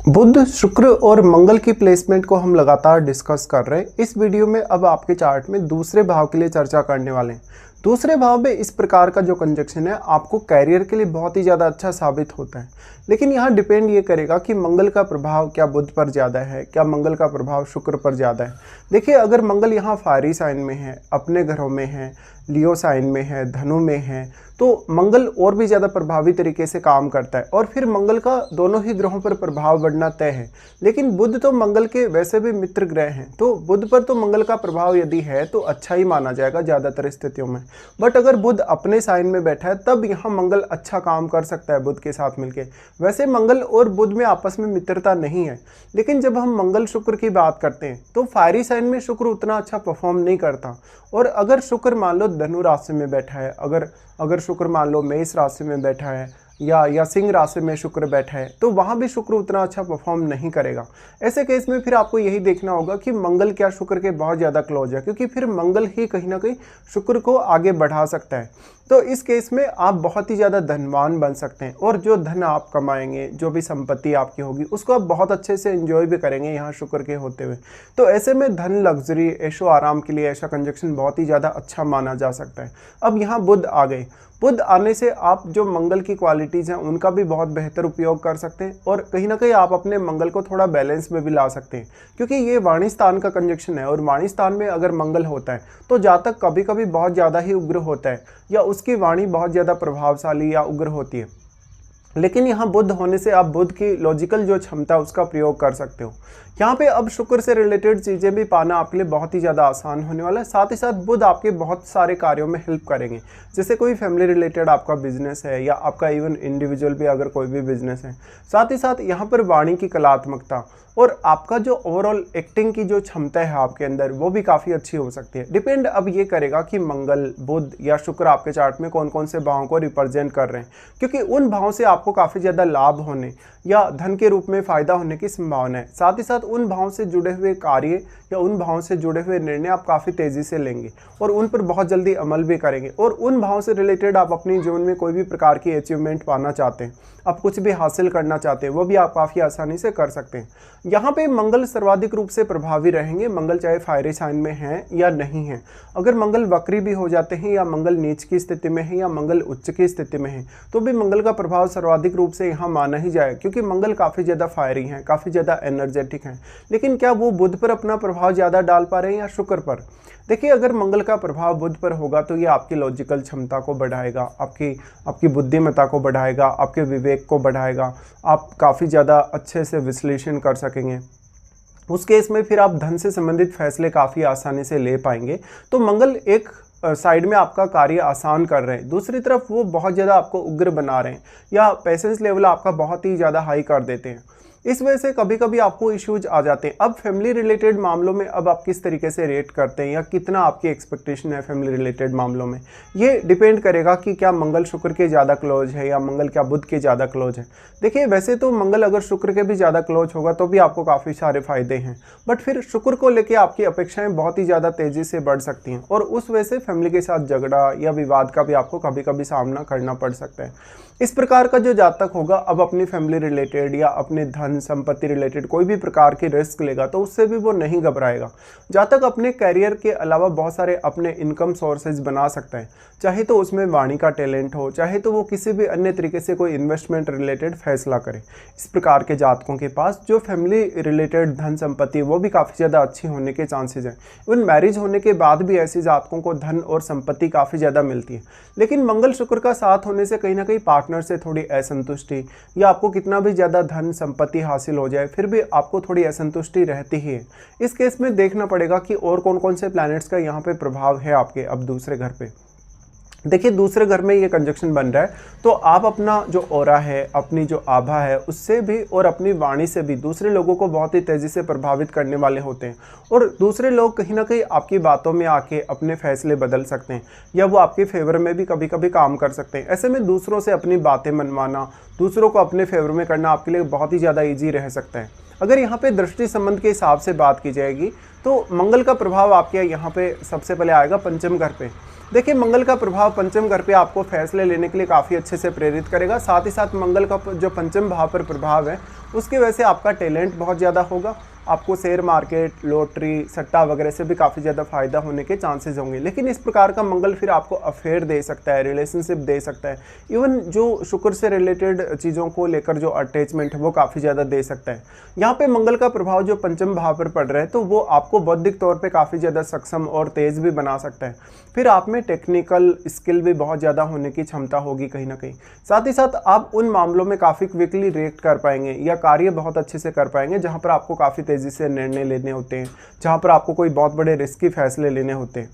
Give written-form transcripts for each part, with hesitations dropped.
बुध, शुक्र और मंगल की प्लेसमेंट को हम लगातार डिस्कस कर रहे हैं। इस वीडियो में अब आपके चार्ट में दूसरे भाव के लिए चर्चा करने वाले हैं। दूसरे भाव में इस प्रकार का जो कंजक्शन है आपको कैरियर के लिए बहुत ही ज़्यादा अच्छा साबित होता है, लेकिन यहाँ डिपेंड ये करेगा कि मंगल का प्रभाव क्या बुध पर ज़्यादा है, क्या मंगल का प्रभाव शुक्र पर ज़्यादा है। देखिए, अगर मंगल यहाँ फायरी साइन में है, अपने घरों में है, लियो साइन में है, धनु में है, तो मंगल और भी ज़्यादा प्रभावी तरीके से काम करता है और फिर मंगल का दोनों ही ग्रहों पर प्रभाव बढ़ना तय है। लेकिन बुध तो मंगल के वैसे भी मित्र ग्रह हैं, तो बुध पर तो मंगल का प्रभाव यदि है तो अच्छा ही माना जाएगा ज़्यादातर स्थितियों में। बट अगर बुध अपने साइन में बैठा है तब यहाँ मंगल अच्छा काम कर सकता है बुध के साथ मिलके। वैसे मंगल और बुध में आपस में मित्रता नहीं है, लेकिन जब हम मंगल शुक्र की बात करते हैं तो फायरी साइन में शुक्र उतना अच्छा परफॉर्म नहीं करता। और अगर शुक्र मान लो धनु राशि में बैठा है, अगर शुक्र मान लो मेष राशि में बैठा है या सिंह राशि में शुक्र बैठा है, तो वहाँ भी शुक्र उतना अच्छा परफॉर्म नहीं करेगा। ऐसे केस में फिर आपको यही देखना होगा कि मंगल क्या शुक्र के बहुत ज़्यादा क्लोज है, क्योंकि फिर मंगल ही कहीं ना कहीं शुक्र को आगे बढ़ा सकता है। तो इस केस में आप बहुत ही ज़्यादा धनवान बन सकते हैं और जो धन आप कमाएंगे, जो भी संपत्ति आपकी होगी, उसको आप बहुत अच्छे से एंजॉय भी करेंगे यहाँ शुक्र के होते हुए। तो ऐसे में धन, लग्जरी, ऐशो आराम के लिए ऐसा कंजक्शन बहुत ही ज़्यादा अच्छा माना जा सकता है। अब यहाँ बुध आ गए। बुध आने से आप जो मंगल की क्वालिटीज़ हैं उनका भी बहुत बेहतर उपयोग कर सकते हैं और कहीं ना कहीं आप अपने मंगल को थोड़ा बैलेंस में भी ला सकते हैं, क्योंकि ये वाणी स्थान का कंजक्शन है और वाणी स्थान में अगर मंगल होता है तो जातक कभी कभी बहुत ज़्यादा ही उग्र होता है या उसकी वाणी बहुत ज़्यादा प्रभावशाली या उग्र होती है। लेकिन यहाँ बुध होने से आप बुध की लॉजिकल जो क्षमता है उसका प्रयोग कर सकते हो। यहाँ पे अब शुक्र से रिलेटेड चीज़ें भी पाना आपके लिए बहुत ही ज़्यादा आसान होने वाला है। साथ ही साथ बुध आपके बहुत सारे कार्यों में हेल्प करेंगे, जैसे कोई फैमिली रिलेटेड आपका बिजनेस है या आपका इवन इंडिविजुअल भी अगर कोई भी बिजनेस है। साथ ही साथ यहाँ पर वाणी की कलात्मकता और आपका जो ओवरऑल एक्टिंग की जो क्षमता है आपके अंदर, वो भी काफ़ी अच्छी हो सकती है। डिपेंड अब ये करेगा कि मंगल, बुध या शुक्र आपके चार्ट में कौन कौन से भावों को रिप्रेजेंट कर रहे हैं, क्योंकि उन भावों से आपको काफ़ी ज़्यादा लाभ होने या धन के रूप में फ़ायदा होने की संभावना है। साथ ही साथ उन भावों से जुड़े हुए कार्य या उन भावों से जुड़े हुए निर्णय आप काफ़ी तेज़ी से लेंगे और उन पर बहुत जल्दी अमल भी करेंगे। और उन भावों से रिलेटेड आप अपने जीवन में कोई भी प्रकार की अचीवमेंट पाना चाहते हैं, आप कुछ भी हासिल करना चाहते हैं, वो भी आप काफ़ी आसानी से कर सकते हैं। यहाँ पे मंगल सर्वाधिक रूप से प्रभावी रहेंगे, मंगल चाहे फायरी साइन में हैं या नहीं हैं। अगर मंगल वक्री भी हो जाते हैं या मंगल नीच की स्थिति में है या मंगल उच्च की स्थिति में है, तो भी मंगल का प्रभाव सर्वाधिक रूप से यहाँ माना ही जाए, क्योंकि मंगल काफ़ी ज़्यादा फायरी हैं, काफ़ी ज़्यादा एनर्जेटिक हैं। लेकिन क्या वो बुध पर अपना प्रभाव ज़्यादा डाल पा रहे हैं या शुक्र पर? देखिए, अगर मंगल का प्रभाव बुध पर होगा तो ये आपकी लॉजिकल क्षमता को बढ़ाएगा, आपकी बुद्धिमत्ता को बढ़ाएगा, आपके विवेक को बढ़ाएगा, आप काफ़ी ज़्यादा अच्छे से विश्लेषण कर सकेंगे। उस केस में फिर आप धन से संबंधित फैसले काफ़ी आसानी से ले पाएंगे। तो मंगल एक साइड में आपका कार्य आसान कर रहे हैं, दूसरी तरफ वो बहुत ज़्यादा आपको उग्र बना रहे हैं या पेशेंस लेवल आपका बहुत ही ज़्यादा हाई कर देते हैं। इस वजह से कभी कभी आपको इश्यूज आ जाते हैं। अब फैमिली रिलेटेड मामलों में अब आप किस तरीके से रेट करते हैं या कितना आपकी एक्सपेक्टेशन है फैमिली रिलेटेड मामलों में, ये डिपेंड करेगा कि क्या मंगल शुक्र के ज़्यादा क्लोज है या मंगल क्या बुध के ज़्यादा क्लोज है। देखिए, वैसे तो मंगल अगर शुक्र के भी ज़्यादा क्लोज होगा तो भी आपको काफ़ी सारे फायदे हैं, बट फिर शुक्र को लेकर आपकी अपेक्षाएँ बहुत ही ज़्यादा तेज़ी से बढ़ सकती हैं और उस वजह से फैमिली के साथ झगड़ा या विवाद का भी आपको कभी कभी सामना करना पड़ सकता है। इस प्रकार का जो जातक होगा अब अपनी फैमिली रिलेटेड या अपने धन संपत्ति रिलेटेड कोई भी प्रकार की रिस्क लेगा तो उससे भी वो नहीं घबराएगा। जातक अपने कैरियर के अलावा बहुत सारे अपने इनकम सोर्सेज बना सकता है, चाहे तो उसमें वाणी का टैलेंट हो, चाहे तो वो किसी भी अन्य तरीके से कोई इन्वेस्टमेंट रिलेटेड फैसला करे। इस प्रकार के जातकों के पास जो फैमिली रिलेटेड धन संपत्ति वो भी काफ़ी ज़्यादा अच्छी होने के चांसेज हैं। इवन मैरिज होने के बाद भी ऐसे जातकों को धन और संपत्ति काफ़ी ज़्यादा मिलती है। लेकिन मंगल शुक्र का साथ होने से कहीं ना कहीं पार्टनर से थोड़ी असंतुष्टि या आपको कितना भी ज़्यादा धन संपत्ति हासिल हो जाए फिर भी आपको थोड़ी असंतुष्टि रहती ही है। इस केस में देखना पड़ेगा कि और कौन कौन से प्लैनेट्स का यहाँ पे प्रभाव है आपके अब दूसरे घर पे। देखिए, दूसरे घर में ये कंजक्शन बन रहा है तो आप अपना जो ऑरा है, अपनी जो आभा है, उससे भी और अपनी वाणी से भी दूसरे लोगों को बहुत ही तेज़ी से प्रभावित करने वाले होते हैं और दूसरे लोग कहीं ना कहीं आपकी बातों में आके अपने फैसले बदल सकते हैं या वो आपके फेवर में भी कभी कभी काम कर सकते हैं। ऐसे में दूसरों से अपनी बातें मनवाना, दूसरों को अपने फेवर में करना आपके लिए बहुत ही ज़्यादा ईजी रह सकता है। अगर यहाँ पे दृष्टि संबंध के हिसाब से बात की जाएगी तो मंगल का प्रभाव आपके यहाँ पे सबसे पहले आएगा पंचम घर पे। देखिए मंगल का प्रभाव पंचम घर पे आपको फैसले लेने के लिए काफ़ी अच्छे से प्रेरित करेगा। साथ ही साथ मंगल का जो पंचम भाव पर प्रभाव है उसकी वजह से आपका टैलेंट बहुत ज़्यादा होगा। आपको शेयर मार्केट, लॉटरी, सट्टा वगैरह से भी काफ़ी ज़्यादा फायदा होने के चांसेस होंगे। लेकिन इस प्रकार का मंगल फिर आपको अफेयर दे सकता है, रिलेशनशिप दे सकता है, इवन जो शुक्र से रिलेटेड चीज़ों को लेकर जो अटैचमेंट है वो काफ़ी ज़्यादा दे सकता है। यहाँ पे मंगल का प्रभाव जो पंचम भाव पर पड़ रहा है तो वो आपको बौद्धिक तौर पे काफ़ी ज़्यादा सक्षम और तेज़ भी बना सकता है। फिर आप में टेक्निकल स्किल भी बहुत ज़्यादा होने की क्षमता होगी कहीं ना कहीं। साथ ही साथ आप उन मामलों में काफ़ी क्विकली रिएक्ट कर पाएंगे या कार्य बहुत अच्छे से कर पाएंगे जहाँ पर आपको काफ़ी तेज़ी से निर्णय लेने होते हैं, जहाँ पर आपको कोई बहुत बड़े रिस्की फैसले लेने होते हैं।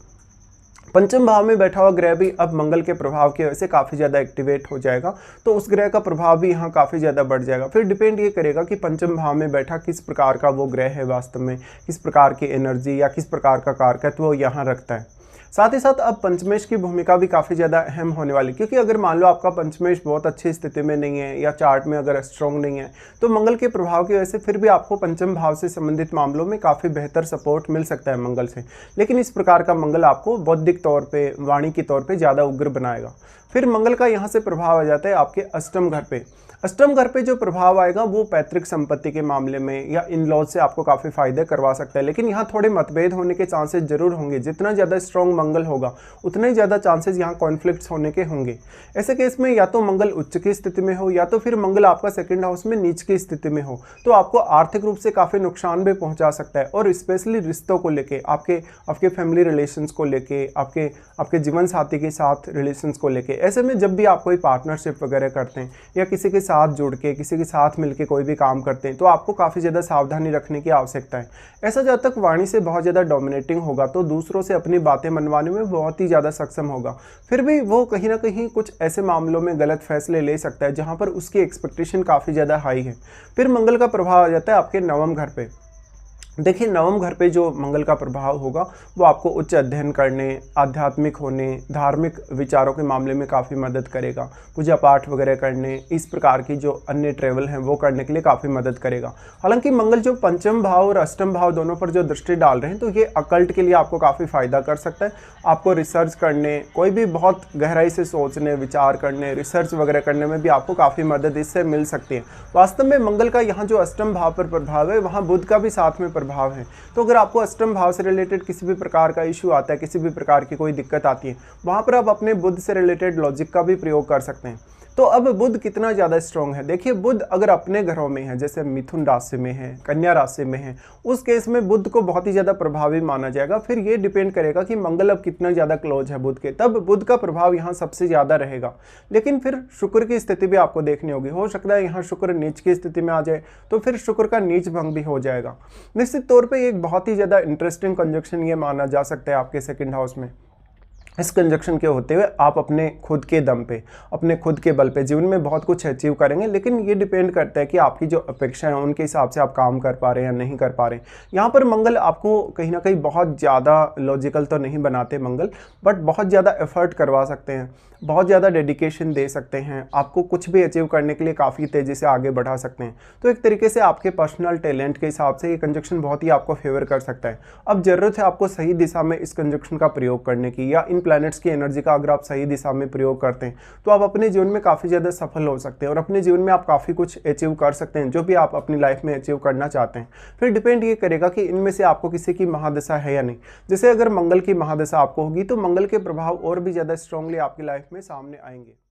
पंचम भाव में बैठा हुआ ग्रह भी अब मंगल के प्रभाव की वजह से काफ़ी ज़्यादा एक्टिवेट हो जाएगा, तो उस ग्रह का प्रभाव भी यहाँ काफ़ी ज़्यादा बढ़ जाएगा। फिर डिपेंड ये करेगा कि पंचम भाव में बैठा किस प्रकार का वो ग्रह है, वास्तव में किस प्रकार की एनर्जी या किस प्रकार का कारकत्व वो यहाँ रखता है। साथ ही साथ अब पंचमेश की भूमिका भी काफ़ी ज़्यादा अहम होने वाली, क्योंकि अगर मान लो आपका पंचमेश बहुत अच्छी स्थिति में नहीं है या चार्ट में अगर स्ट्रॉन्ग नहीं है तो मंगल के प्रभाव की वजह से फिर भी आपको पंचम भाव से संबंधित मामलों में काफ़ी बेहतर सपोर्ट मिल सकता है मंगल से। लेकिन इस प्रकार का मंगल आपको बौद्धिक तौर पर, वाणी के तौर पर ज़्यादा उग्र बनाएगा। फिर मंगल का यहाँ से प्रभाव आ जाता है आपके अष्टम घर पे। अष्टम घर पे जो प्रभाव आएगा वो पैतृक संपत्ति के मामले में या इन लॉज से आपको काफ़ी फायदे करवा सकता है। लेकिन यहाँ थोड़े मतभेद होने के चांसेस जरूर होंगे। जितना ज़्यादा स्ट्रॉन्ग मंगल होगा उतने ही ज़्यादा चांसेस यहाँ कॉन्फ्लिक्ट्स होने के होंगे। ऐसे केस में या तो मंगल उच्च की स्थिति में हो या तो फिर मंगल आपका सेकंड हाउस में नीच की स्थिति में हो, तो आपको आर्थिक रूप से काफ़ी नुकसान भी पहुँचा सकता है। और स्पेशली रिश्तों को लेके, आपके फैमिली रिलेशंस को लेके, आपके जीवन साथी के साथ रिलेशंस को लेके। ऐसे में जब भी आप कोई पार्टनरशिप वगैरह करते हैं या किसी के साथ जुड़ के, किसी के साथ मिलके कोई भी काम करते हैं तो आपको काफ़ी ज़्यादा सावधानी रखने की आवश्यकता है। ऐसा जब तक वाणी से बहुत ज़्यादा डोमिनेटिंग होगा तो दूसरों से अपनी बातें मनवाने में बहुत ही ज़्यादा सक्षम होगा। फिर भी वो कहीं ना कहीं कुछ ऐसे मामलों में गलत फैसले ले सकता है जहाँ पर उसकी एक्सपेक्टेशन काफ़ी ज़्यादा हाई है। फिर मंगल का प्रभाव आ जाता है आपके नवम घर पे। देखिए नवम घर पे जो मंगल का प्रभाव होगा वो आपको उच्च अध्ययन करने, आध्यात्मिक होने, धार्मिक विचारों के मामले में काफ़ी मदद करेगा। पूजा पाठ वगैरह करने, इस प्रकार की जो अन्य ट्रेवल हैं वो करने के लिए काफ़ी मदद करेगा। हालांकि मंगल जो पंचम भाव और अष्टम भाव दोनों पर जो दृष्टि डाल रहे हैं तो ये अकल्ट के लिए आपको काफ़ी फ़ायदा कर सकता है। आपको रिसर्च करने, कोई भी बहुत गहराई से सोचने, विचार करने, रिसर्च वगैरह करने में भी आपको काफ़ी मदद इससे मिल सकती है। वास्तव में मंगल का यहाँ जो अष्टम भाव पर प्रभाव है वहाँ बुध का भी साथ में भाव है। तो अगर आपको अष्टम भाव से रिलेटेड किसी भी प्रकार का इशू आता है, किसी भी प्रकार की कोई दिक्कत आती है, वहां पर आप अपने बुध से रिलेटेड लॉजिक का भी प्रयोग कर सकते हैं। तो अब बुध कितना ज़्यादा स्ट्रॉन्ग है, देखिए बुध अगर अपने घरों में है, जैसे मिथुन राशि में है, कन्या राशि में है, उस केस में बुध को बहुत ही ज़्यादा प्रभावी माना जाएगा। फिर ये डिपेंड करेगा कि मंगल अब कितना ज़्यादा क्लोज है बुध के, तब बुध का प्रभाव यहाँ सबसे ज़्यादा रहेगा। लेकिन फिर शुक्र की स्थिति भी आपको देखनी होगी। हो सकता है यहाँ शुक्र नीच की स्थिति में आ जाए तो फिर शुक्र का नीच भंग भी हो जाएगा। निश्चित तौर पर एक बहुत ही ज़्यादा इंटरेस्टिंग कंजक्शन ये माना जा सकता है आपके सेकेंड हाउस में। इस कंजक्शन के होते हुए आप अपने खुद के दम पे, अपने खुद के बल पे जीवन में बहुत कुछ अचीव करेंगे। लेकिन ये डिपेंड करता है कि आपकी जो अपेक्षा है उनके हिसाब से आप काम कर पा रहे हैं या नहीं कर पा रहे हैं। यहाँ पर मंगल आपको कहीं ना कहीं बहुत ज़्यादा लॉजिकल तो नहीं बनाते मंगल, बट बहुत ज़्यादा एफर्ट करवा सकते हैं, बहुत ज़्यादा डेडिकेशन दे सकते हैं, आपको कुछ भी अचीव करने के लिए काफ़ी तेज़ी से आगे बढ़ा सकते हैं। तो एक तरीके से आपके पर्सनल टैलेंट के हिसाब से ये कंजक्शन बहुत ही आपको फेवर कर सकता है। अब ज़रूरत है आपको सही दिशा में इस कंजक्शन का प्रयोग करने की, या इन प्लैनेट्स की एनर्जी का अगर आप सही दिशा में प्रयोग करते हैं तो आप अपने जीवन में काफ़ी ज़्यादा सफल हो सकते हैं और अपने जीवन में आप काफ़ी कुछ अचीव कर सकते हैं जो भी आप अपनी लाइफ में अचीव करना चाहते हैं। फिर डिपेंड ये करेगा कि इनमें से आपको किसी की महादशा है या नहीं। जैसे अगर मंगल की महादशा आपको होगी तो मंगल के प्रभाव और भी ज़्यादा स्ट्रांगली आपकी लाइफ में सामने आएंगे।